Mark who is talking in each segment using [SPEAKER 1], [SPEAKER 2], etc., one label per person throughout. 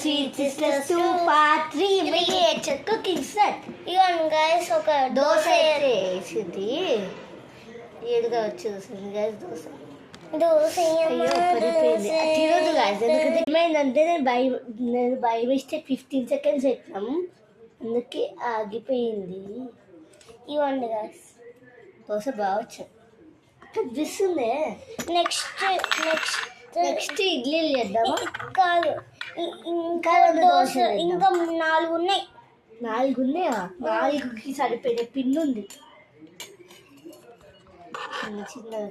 [SPEAKER 1] Sweet Sisters 2 Part 3 immediate cooking set.
[SPEAKER 2] ఇవన్ guys ఒక
[SPEAKER 1] దోశ అయితే వేసింది. ఏడుగా వచ్చేసింది గైస్ దోశ. అయ్యో పడిపోయింది. తినదు గైస్. ఎందుకంటే ఏమైందంటే నేను బై మిస్టేక్ 15 seconds పెట్టినాం, అందుకే ఆగిపోయింది.
[SPEAKER 2] ఇవ్వండి గైస్.
[SPEAKER 1] దోశ బాగా వచ్చింది. కనిపిస్తుంది. నెక్స్ట్ ఇడ్లీలు చేద్దామా?
[SPEAKER 2] కాదు, ఇంకా దోశ ఇంకా 4 ఉన్నాయి.
[SPEAKER 1] 4 ఉన్నాయా? 4కి సరిపోయిన పిన్ ఉంది. చిన్నగా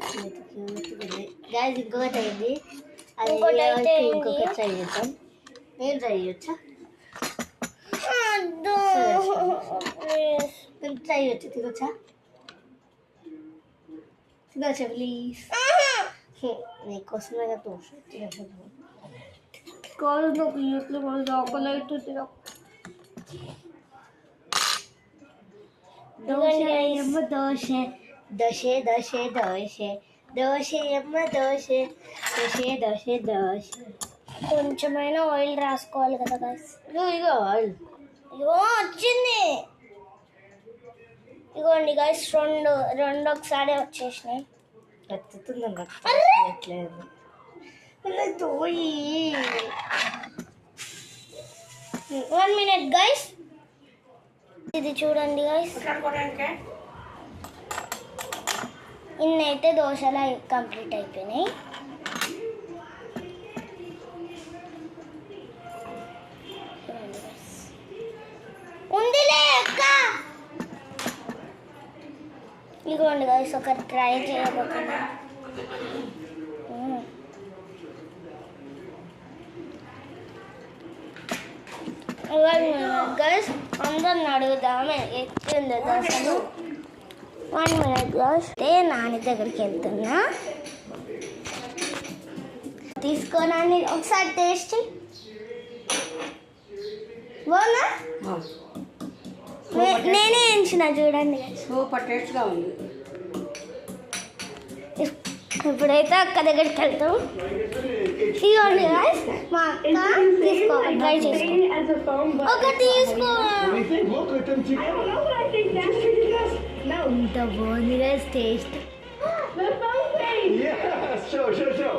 [SPEAKER 1] గాయస్ ఇంకొకటి అయింది. అది ఇంకొకటి ట్రై చేద్దాం. నేను ట్రై చేయొచ్చా? నేను ట్రై చేయొచ్చు. తినొచ్చా? తినొచ్చా ప్లీజ్? నీకోసమే దోశ కాదు. నాకు ఇట్లు లోపల అవుతుంది. దోశ అమ్మ దోశ దోశ దోశ దోశ దోశ అమ్మ దోశ దోశ దోశ దోశ.
[SPEAKER 2] కొంచెమైనా ఆయిల్ రాసుకోవాలి కదా గైస్.
[SPEAKER 1] ఇగో ఆయిల్
[SPEAKER 2] వచ్చింది. ఇగోండి గైస్, రెండు ఒకసారి వచ్చేసినాయి.
[SPEAKER 1] ఎత్తుతుందన్న
[SPEAKER 2] 1 minute గైస్. ఇది చూడండి గైస్, ఇన్నైతే దోశలు కంప్లీట్ అయిపోయినాయి. ఉందిలే అక్క. ఇదిగోండి గైస్, ఒకటి ట్రై చేయబోతున్నా. గైస్ అందరిని అడుగుదామే ఎట్లుందో దోశలు. 1 minute గైస్. నాని దగ్గరికి వెళ్తున్నా. తీసుకోనండి ఒకసారి టేస్ట్. బాగుందా? నేనే ఎంచిన చూడండి.
[SPEAKER 1] సూపర్ టేస్ట్గా ఉంది.
[SPEAKER 2] ఇప్పుడైతే అక్క దగ్గరికి వెళ్తాం. ఇవ్వండి గైస్, మా అక్క తీసుకో, ట్రై చేసుకో. ఒక తీసుకో.
[SPEAKER 1] ఇంత బాగుంది guys taste.
[SPEAKER 3] Yeah, show.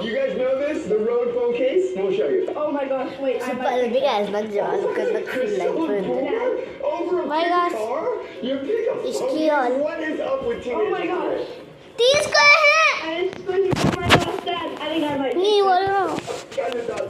[SPEAKER 3] You guys know this? The Rode phone case? We'll show you.
[SPEAKER 4] Oh my gosh, wait.
[SPEAKER 1] Super ఉంది గైస్. నాకు జాలు కన్నా ఫుల్ అయిపోయింది.
[SPEAKER 3] Over a
[SPEAKER 2] My gosh.
[SPEAKER 3] car? You pick a
[SPEAKER 1] It's
[SPEAKER 3] phone
[SPEAKER 1] cute.
[SPEAKER 3] case? What is up with teenagers?
[SPEAKER 4] Oh my gosh.
[SPEAKER 2] తీసుకో.
[SPEAKER 4] I just, oh my gosh, Dad, I think I might.
[SPEAKER 2] నీ వల్ల
[SPEAKER 3] Kind of not